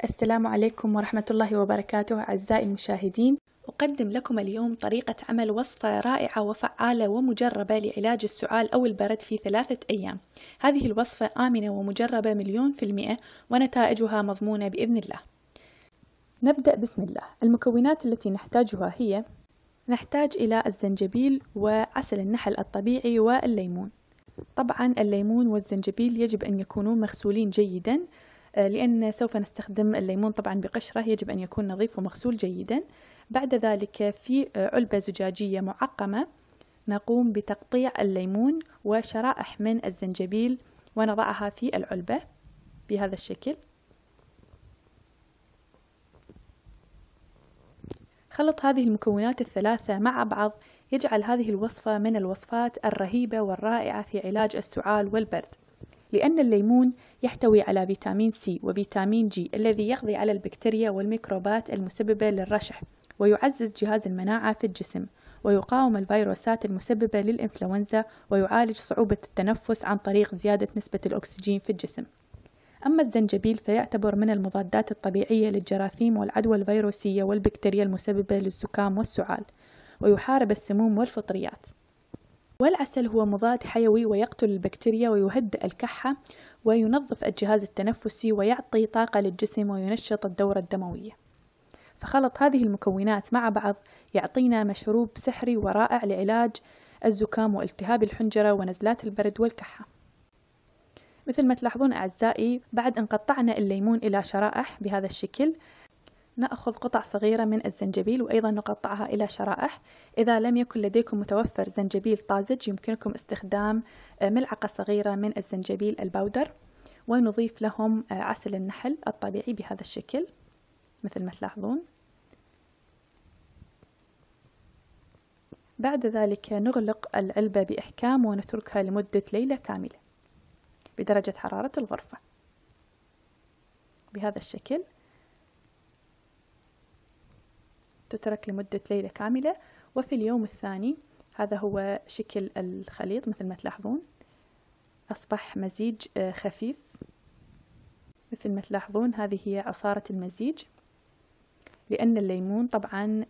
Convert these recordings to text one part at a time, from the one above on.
السلام عليكم ورحمة الله وبركاته أعزائي المشاهدين. أقدم لكم اليوم طريقة عمل وصفة رائعة وفعالة ومجربة لعلاج السعال أو البرد في 3 أيام. هذه الوصفة آمنة ومجربة 100% ونتائجها مضمونة بإذن الله. نبدأ بسم الله. المكونات التي نحتاجها هي: نحتاج إلى الزنجبيل وعسل النحل الطبيعي والليمون. طبعا الليمون والزنجبيل يجب أن يكونوا مغسولين جيدا، لأن سوف نستخدم الليمون طبعا بقشرة، يجب أن يكون نظيف ومغسول جيدا. بعد ذلك في علبة زجاجية معقمة نقوم بتقطيع الليمون وشرائح من الزنجبيل ونضعها في العلبة بهذا الشكل. خلط هذه المكونات الثلاثة مع بعض يجعل هذه الوصفة من الوصفات الرهيبة والرائعة في علاج السعال والبرد، لأن الليمون يحتوي على فيتامين سي وفيتامين جي الذي يقضي على البكتيريا والميكروبات المسببة للرشح، ويعزز جهاز المناعة في الجسم، ويقاوم الفيروسات المسببة للإنفلونزا، ويعالج صعوبة التنفس عن طريق زيادة نسبة الأكسجين في الجسم. أما الزنجبيل فيعتبر من المضادات الطبيعية للجراثيم والعدوى الفيروسية والبكتيريا المسببة للزكام والسعال، ويحارب السموم والفطريات. والعسل هو مضاد حيوي ويقتل البكتيريا ويهدئ الكحة وينظف الجهاز التنفسي ويعطي طاقة للجسم وينشط الدورة الدموية. فخلط هذه المكونات مع بعض يعطينا مشروب سحري ورائع لعلاج الزكام والتهاب الحنجرة ونزلات البرد والكحة. مثل ما تلاحظون أعزائي، بعد أن قطعنا الليمون إلى شرائح بهذا الشكل، نأخذ قطع صغيرة من الزنجبيل وأيضا نقطعها إلى شرائح. إذا لم يكن لديكم متوفر زنجبيل طازج يمكنكم استخدام ملعقة صغيرة من الزنجبيل الباودر، ونضيف لهم عسل النحل الطبيعي بهذا الشكل مثل ما تلاحظون. بعد ذلك نغلق العلبة بإحكام ونتركها لمدة ليلة كاملة بدرجة حرارة الغرفة بهذا الشكل. تترك لمدة ليلة كاملة. وفي اليوم الثاني، هذا هو شكل الخليط مثل ما تلاحظون، أصبح مزيج خفيف مثل ما تلاحظون. هذه هي عصارة المزيج، لأن الليمون طبعا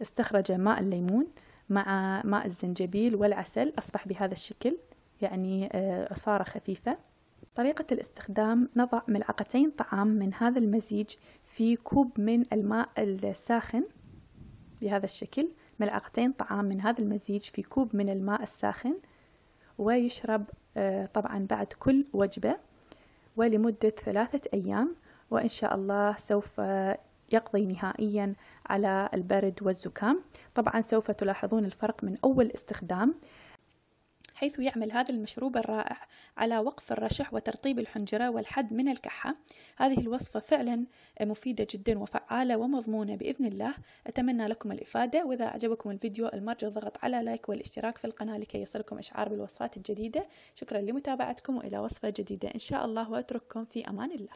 استخرج ماء الليمون مع ماء الزنجبيل والعسل، أصبح بهذا الشكل، يعني عصارة خفيفة. طريقة الاستخدام: نضع ملعقتين طعام من هذا المزيج في كوب من الماء الساخن بهذا الشكل. ملعقتين طعام من هذا المزيج في كوب من الماء الساخن، ويشرب طبعا بعد كل وجبة ولمدة 3 أيام، وإن شاء الله سوف يقضي نهائيا على البرد والزكام. طبعا سوف تلاحظون الفرق من أول استخدام، حيث يعمل هذا المشروب الرائع على وقف الرشح وترطيب الحنجرة والحد من الكحة. هذه الوصفة فعلا مفيدة جدا وفعالة ومضمونة بإذن الله. أتمنى لكم الإفادة، وإذا أعجبكم الفيديو المرجو الضغط على لايك والاشتراك في القناة لكي يصلكم إشعار بالوصفات الجديدة. شكرا لمتابعتكم، وإلى وصفة جديدة إن شاء الله، وأترككم في أمان الله.